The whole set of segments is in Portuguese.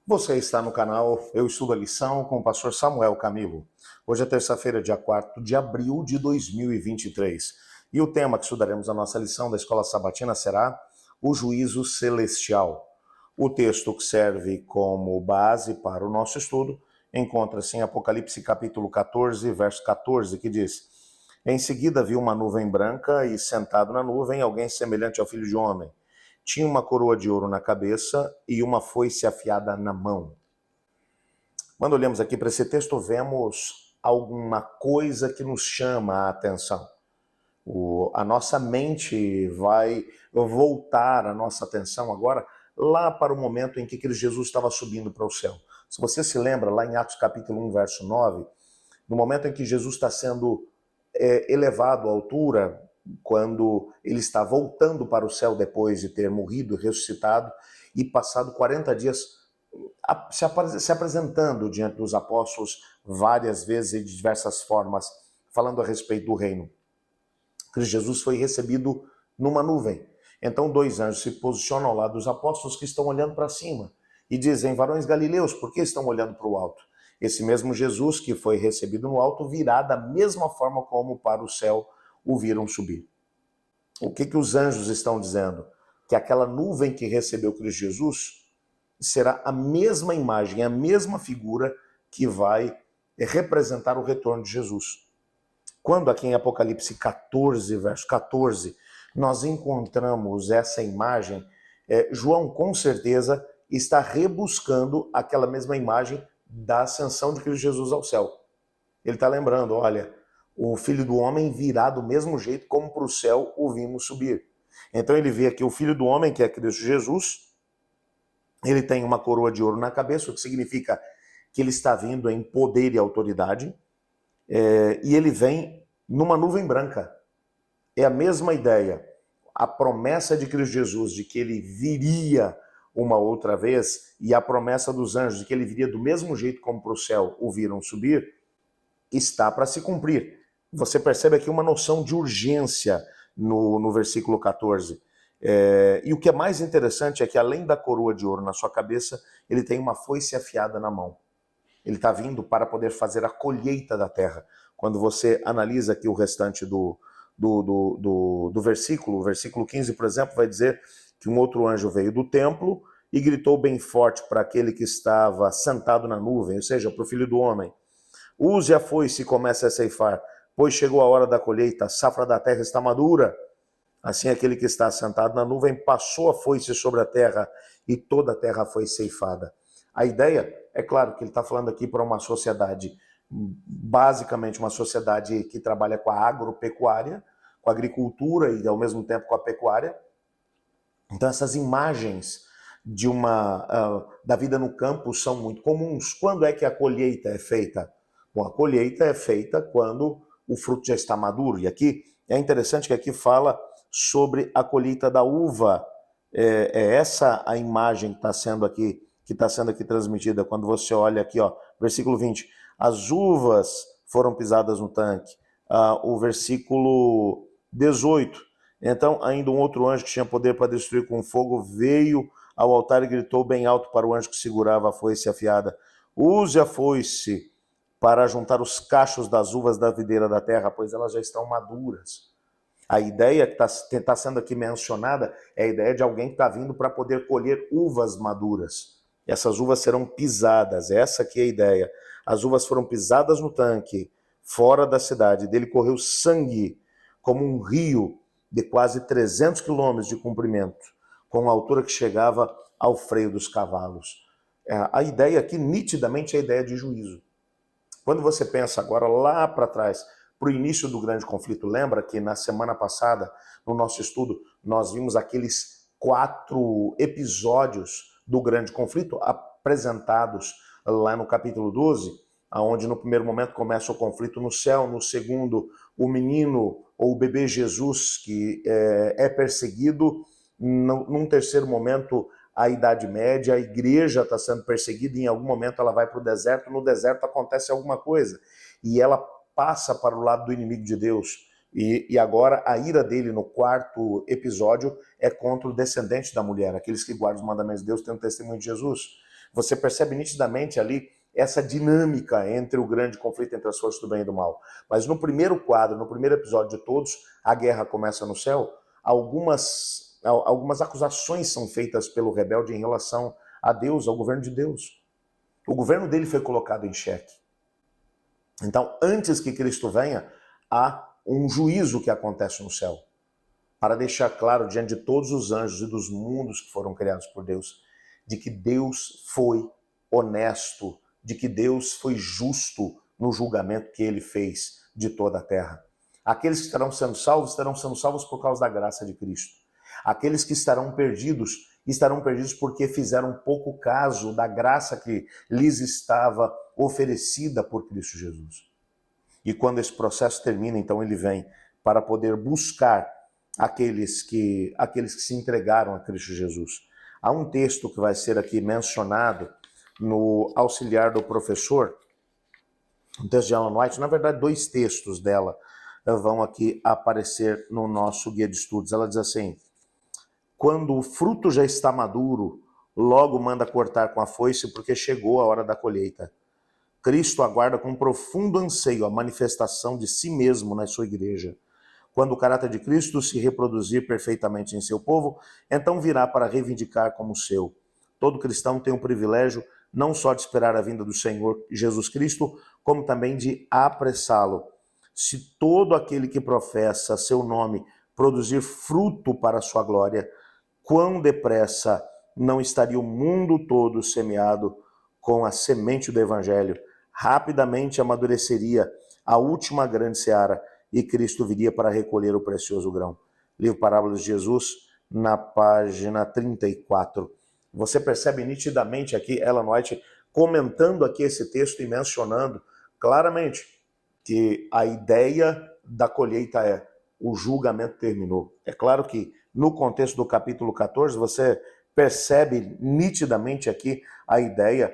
Você está no canal Eu Estudo a Lição com o pastor Samuel Camilo. Hoje é terça-feira, dia 4 de abril de 2023. E o tema que estudaremos na nossa lição da Escola Sabatina será o juízo celestial. O texto que serve como base para o nosso estudo encontra-se em Apocalipse capítulo 14, verso 14, que diz: Em seguida vi uma nuvem branca e sentado na nuvem alguém semelhante ao Filho de Homem. Tinha uma coroa de ouro na cabeça e uma foice afiada na mão. Quando olhamos aqui para esse texto, vemos alguma coisa que nos chama a atenção. A nossa mente vai voltar a nossa atenção agora lá para o momento em que Cristo Jesus estava subindo para o céu. Se você se lembra, lá em Atos capítulo 1, verso 9, no momento em que Jesus está sendo elevado à altura, quando ele está voltando para o céu depois de ter morrido e ressuscitado e passado 40 dias se apresentando diante dos apóstolos várias vezes e de diversas formas, falando a respeito do reino. Cristo Jesus foi recebido numa nuvem. Então 2 anjos se posicionam ao lado dos apóstolos que estão olhando para cima e dizem: varões galileus, por que estão olhando para o alto? Esse mesmo Jesus que foi recebido no alto virá da mesma forma como para o céu o viram subir. O que os anjos estão dizendo? Que aquela nuvem que recebeu Cristo Jesus será a mesma imagem, a mesma figura que vai representar o retorno de Jesus. Quando aqui em Apocalipse 14, verso 14, nós encontramos essa imagem, João com certeza está rebuscando aquela mesma imagem da ascensão de Cristo Jesus ao céu. Ele está lembrando, olha, o Filho do Homem virá do mesmo jeito como para o céu o vimos subir. Então ele vê aqui o Filho do Homem, que é Cristo Jesus, ele tem uma coroa de ouro na cabeça, o que significa que ele está vindo em poder e autoridade, e ele vem numa nuvem branca. É a mesma ideia. A promessa de Cristo Jesus de que ele viria uma outra vez e a promessa dos anjos de que ele viria do mesmo jeito como para o céu o viram subir, está para se cumprir. Você percebe aqui uma noção de urgência no versículo 14. E o que é mais interessante é que além da coroa de ouro na sua cabeça, ele tem uma foice afiada na mão. Ele está vindo para poder fazer a colheita da terra. Quando você analisa aqui o restante do versículo, o versículo 15, por exemplo, vai dizer que um outro anjo veio do templo e gritou bem forte para aquele que estava sentado na nuvem, ou seja, para o Filho do Homem: use a foice e comece a ceifar, pois chegou a hora da colheita, a safra da terra está madura. Assim aquele que está sentado na nuvem passou a foice sobre a terra e toda a terra foi ceifada. A ideia, é claro que ele está falando aqui para uma sociedade, basicamente uma sociedade que trabalha com a agropecuária, com a agricultura e ao mesmo tempo com a pecuária. Então essas imagens da vida no campo são muito comuns. Quando é que a colheita é feita? Bom, a colheita é feita quando o fruto já está maduro. E aqui é interessante que aqui fala sobre a colheita da uva. É essa a imagem que está sendo aqui transmitida. Quando você olha aqui, ó, versículo 20, as uvas foram pisadas no tanque. O versículo 18, então ainda um outro anjo que tinha poder para destruir com fogo veio ao altar e gritou bem alto para o anjo que segurava a foice afiada: use a foice para juntar os cachos das uvas da videira da terra, pois elas já estão maduras. A ideia que está sendo aqui mencionada é a ideia de alguém que está vindo para poder colher uvas maduras. Essas uvas serão pisadas, essa aqui é a ideia. As uvas foram pisadas no tanque, fora da cidade. Dele correu sangue, como um rio de quase 300 quilômetros de comprimento, com a altura que chegava ao freio dos cavalos. A ideia aqui, nitidamente, é a ideia de juízo. Quando você pensa agora lá para trás, para o início do grande conflito, lembra que na semana passada, no nosso estudo, nós vimos aqueles 4 episódios do grande conflito apresentados lá no capítulo 12, onde no primeiro momento começa o conflito no céu, no segundo o menino ou o bebê Jesus que é perseguido, num terceiro momento a Idade Média, a igreja está sendo perseguida e em algum momento ela vai para o deserto, no deserto acontece alguma coisa e ela passa para o lado do inimigo de Deus. E agora a ira dele no 4º episódio é contra o descendente da mulher, aqueles que guardam os mandamentos de Deus têm o testemunho de Jesus. Você percebe nitidamente ali essa dinâmica entre o grande conflito entre as forças do bem e do mal. Mas no primeiro quadro, no primeiro episódio de todos, a guerra começa no céu, algumas acusações são feitas pelo rebelde em relação a Deus, ao governo de Deus. O governo dele foi colocado em xeque. Então, antes que Cristo venha, há um juízo que acontece no céu, para deixar claro diante de todos os anjos e dos mundos que foram criados por Deus, de que Deus foi honesto, de que Deus foi justo no julgamento que ele fez de toda a terra. Aqueles que estarão sendo salvos por causa da graça de Cristo. Aqueles que estarão perdidos porque fizeram pouco caso da graça que lhes estava oferecida por Cristo Jesus. E quando esse processo termina, então ele vem para poder buscar aqueles que se entregaram a Cristo Jesus. Há um texto que vai ser aqui mencionado no auxiliar do professor, um texto de Ellen White, na verdade 2 textos dela vão aqui aparecer no nosso guia de estudos. Ela diz assim: quando o fruto já está maduro, logo manda cortar com a foice, porque chegou a hora da colheita. Cristo aguarda com profundo anseio a manifestação de si mesmo na sua igreja. Quando o caráter de Cristo se reproduzir perfeitamente em seu povo, então virá para reivindicar como seu. Todo cristão tem o privilégio não só de esperar a vinda do Senhor Jesus Cristo, como também de apressá-lo. Se todo aquele que professa seu nome produzir fruto para a sua glória, quão depressa não estaria o mundo todo semeado com a semente do Evangelho? Rapidamente amadureceria a última grande seara e Cristo viria para recolher o precioso grão. Livro Parábolas de Jesus, na página 34. Você percebe nitidamente aqui Ellen White comentando aqui esse texto e mencionando claramente que a ideia da colheita é: o julgamento terminou. É claro que no contexto do capítulo 14 você percebe nitidamente aqui a ideia,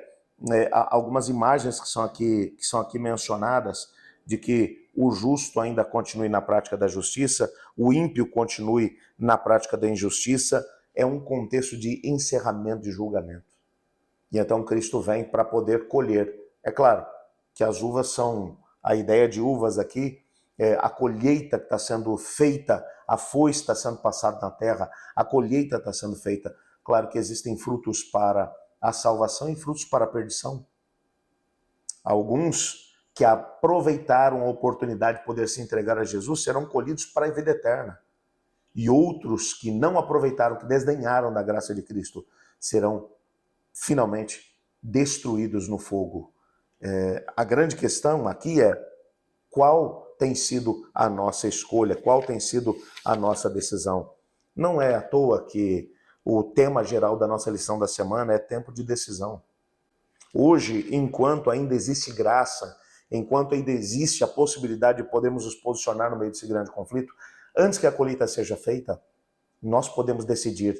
algumas imagens que são aqui mencionadas, de que o justo ainda continue na prática da justiça, o ímpio continue na prática da injustiça. É um contexto de encerramento de julgamento. E então Cristo vem para poder colher. É claro que as uvas são, a ideia de uvas aqui, a colheita que está sendo feita, a foice está sendo passada na terra, a colheita está sendo feita. Claro que existem frutos para a salvação e frutos para a perdição. Alguns que aproveitaram a oportunidade de poder se entregar a Jesus serão colhidos para a vida eterna. E outros que não aproveitaram, que desdenharam da graça de Cristo, serão finalmente destruídos no fogo. A grande questão aqui é: qual tem sido a nossa escolha? Qual tem sido a nossa decisão? Não é à toa que o tema geral da nossa lição da semana é tempo de decisão. Hoje, enquanto ainda existe graça, enquanto ainda existe a possibilidade de podermos nos posicionar no meio desse grande conflito, antes que a colheita seja feita, nós podemos decidir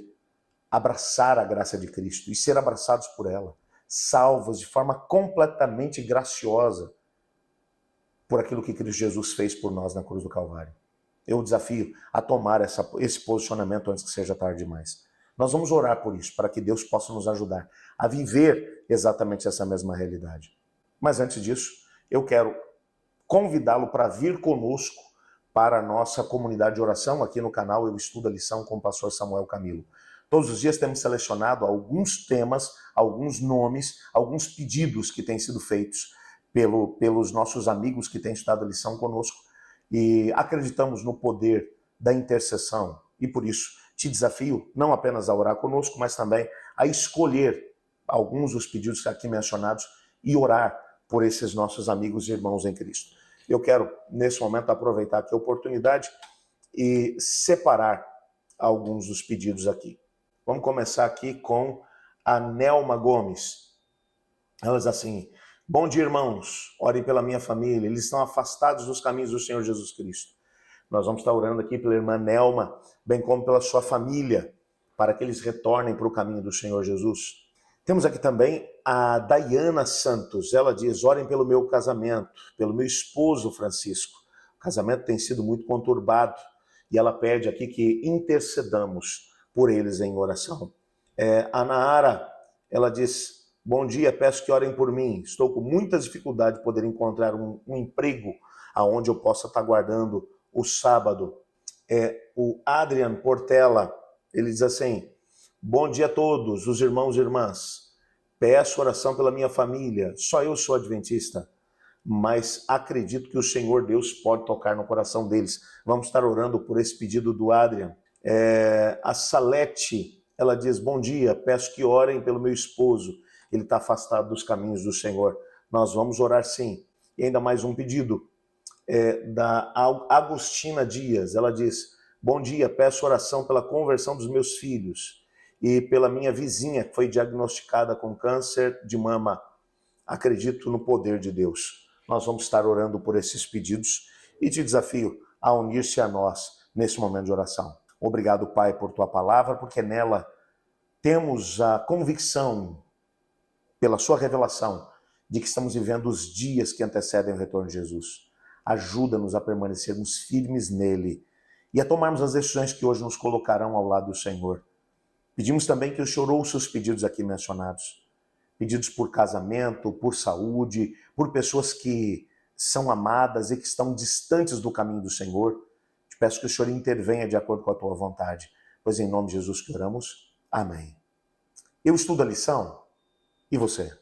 abraçar a graça de Cristo e ser abraçados por ela, salvos de forma completamente graciosa por aquilo que Cristo Jesus fez por nós na cruz do Calvário. Eu desafio a tomar esse posicionamento antes que seja tarde demais. Nós vamos orar por isso, para que Deus possa nos ajudar a viver exatamente essa mesma realidade. Mas antes disso, eu quero convidá-lo para vir conosco para a nossa comunidade de oração. Aqui no canal Eu Estudo a Lição com o pastor Samuel Camilo. Todos os dias temos selecionado alguns temas, alguns nomes, alguns pedidos que têm sido feitos pelos nossos amigos que têm estudado a lição conosco, e acreditamos no poder da intercessão, e por isso te desafio não apenas a orar conosco, mas também a escolher alguns dos pedidos aqui mencionados e orar por esses nossos amigos e irmãos em Cristo. Eu quero, nesse momento, aproveitar aqui a oportunidade e separar alguns dos pedidos aqui. Vamos começar aqui com a Nelma Gomes. Ela diz assim: bom dia, irmãos, orem pela minha família, eles estão afastados dos caminhos do Senhor Jesus Cristo. Nós vamos estar orando aqui pela irmã Nelma, bem como pela sua família, para que eles retornem para o caminho do Senhor Jesus. Temos aqui também a Dayana Santos. Ela diz: orem pelo meu casamento, pelo meu esposo Francisco. O casamento tem sido muito conturbado e ela pede aqui que intercedamos por eles em oração. A Naara, ela diz: Bom dia, peço que orem por mim. Estou com muitas dificuldades de poder encontrar um emprego aonde eu possa estar guardando o sábado. O Adrian Portela, ele diz assim: bom dia a todos, os irmãos e irmãs. Peço oração pela minha família. Só eu sou adventista, mas acredito que o Senhor Deus pode tocar no coração deles. Vamos estar orando por esse pedido do Adrian. A Salete, ela diz: bom dia, peço que orem pelo meu esposo. Ele está afastado dos caminhos do Senhor. Nós vamos orar sim. E ainda mais um pedido da Agostina Dias. Ela diz: bom dia, peço oração pela conversão dos meus filhos e pela minha vizinha que foi diagnosticada com câncer de mama. Acredito no poder de Deus. Nós vamos estar orando por esses pedidos e te desafio a unir-se a nós nesse momento de oração. Obrigado, Pai, por tua palavra, porque nela temos a convicção, pela sua revelação, de que estamos vivendo os dias que antecedem o retorno de Jesus. Ajuda-nos a permanecermos firmes nele e a tomarmos as decisões que hoje nos colocarão ao lado do Senhor. Pedimos também que o Senhor ouça os pedidos aqui mencionados. Pedidos por casamento, por saúde, por pessoas que são amadas e que estão distantes do caminho do Senhor. Te peço que o Senhor intervenha de acordo com a tua vontade, pois em nome de Jesus que oramos. Amém. Eu estudo a lição e você?